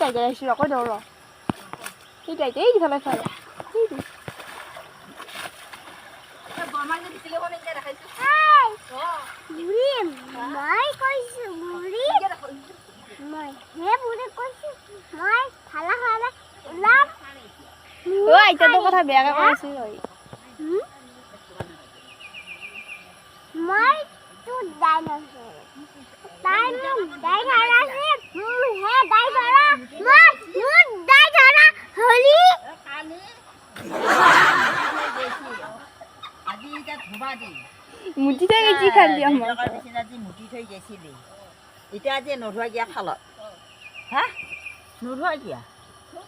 তাই যাইছো আকৌ দৌৰ এই তাই এই দিফালে ফালে বৰমাক দিছিলে কোনে এতিয়া দেখাইছো বুঢ়ী মই কৈছো বুঢ়ী মই হে বুঢ়ী কৈছো মই খালা খালা ওলাম ও আইতাটোৰ কথা বেয়াকে কৈ আছো ঐ মই তো ডাইনোসৰ তাই মোক দাই ধৰা আছে হে দাই ধৰা মই মোৰ দাই ধৰা হলি কালি আজি এটা ধুবা দি মুঠি থাকি কি খালি আমাৰ টকাৰ বিচিনা যি মুঠি থৈ গৈছিলি এতিয়া আজি নধুৱা গিয়া খালত হা নধুৱা গিয়া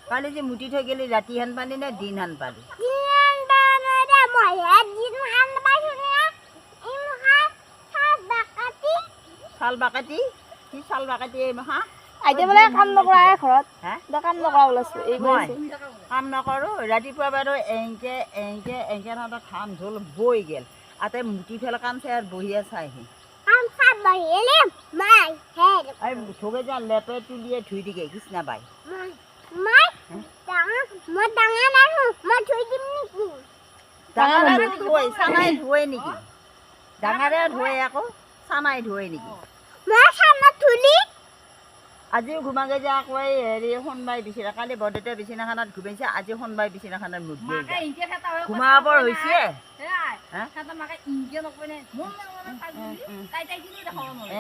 কালি যে মুঠি থৈ গেলি ৰাতি হান পালি নে দিন হান পালি দিন বানৰে মই হে দিন হান পাইছো নে ইমহা সাত বাকাতি চাল বাকাতি কি চাল বাকাতি এই মহা আইতা বোলে কাম নকৰা ঘৰত হা কাম নকৰা ওলাইছো এই মই কাম নকৰোঁ ৰাতিপুৱা বাৰু এংকে এংকে এংকে নহত খাম ঝোল বৈ গেল আতে মুঠি ফেল কামছে আৰু বহিয়া চাইহি কাম সাত বহিলে মাই হে আৰু থগে যা লেপে তুলিয়ে ধুই দিগে কৃষ্ণা বাই মই মই ডাঙৰ মানুহ মই থৈ দিম নেকি ডাঙৰে ধুই চানাই ধুৱে নেকি ডাঙৰে ধুৱে আকৌ চানাই ধুৱে নেকি মই সামনে তুলি আজিও ঘুমাগে যে আকৌ এই হেৰি সোণবাই বিচনা কালি বৰদেউতাই বিচনাখনত ঘুমাইছে আজি সোণবাই বিচনাখনত মুঠি ঘুমাবৰ হৈছে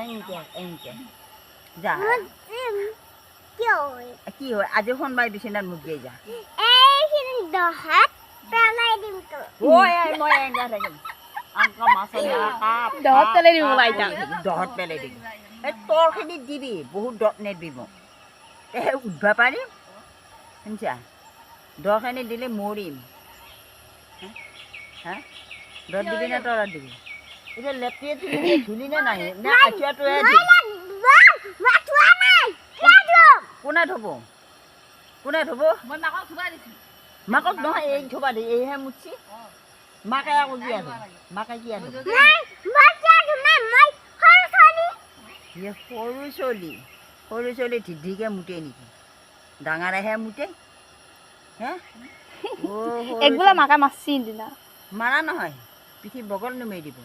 এংকে এংকে যা কি হয় আজি সোণবাই বিচনাত মুঠিয়ে যা এইখিনি দহাত পেলাই দিম তো ঐ মই এংকা থাকিম আংক মাছৰ কাপ দহত পেলাই দিব আইতা দহত পেলাই দিবি এই তৰখিনি দিবি বহুত দত নেদিবি মোক এই উঠবা পাৰিম শুনছা দহখিনি দিলে মৰিম হা দত দিবি নে তৰত দিবি এতিয়া লেপটিয়ে ধুলি নে নাই নে আঁঠুৱাটোহে কোনে থব কোনে থব মাকক নহয় এই থবা দে এইহে মুঠছি মাকে আকৌ কি আছে মাকে কি আছে সৰু ছোৱালী ধিধিকে মুঠে নেকি ডাঙৰেহে মুঠে হে একবোলা মাকা মাছছি দিনা মাৰা নহয় পিঠি বগল নুমাই দিব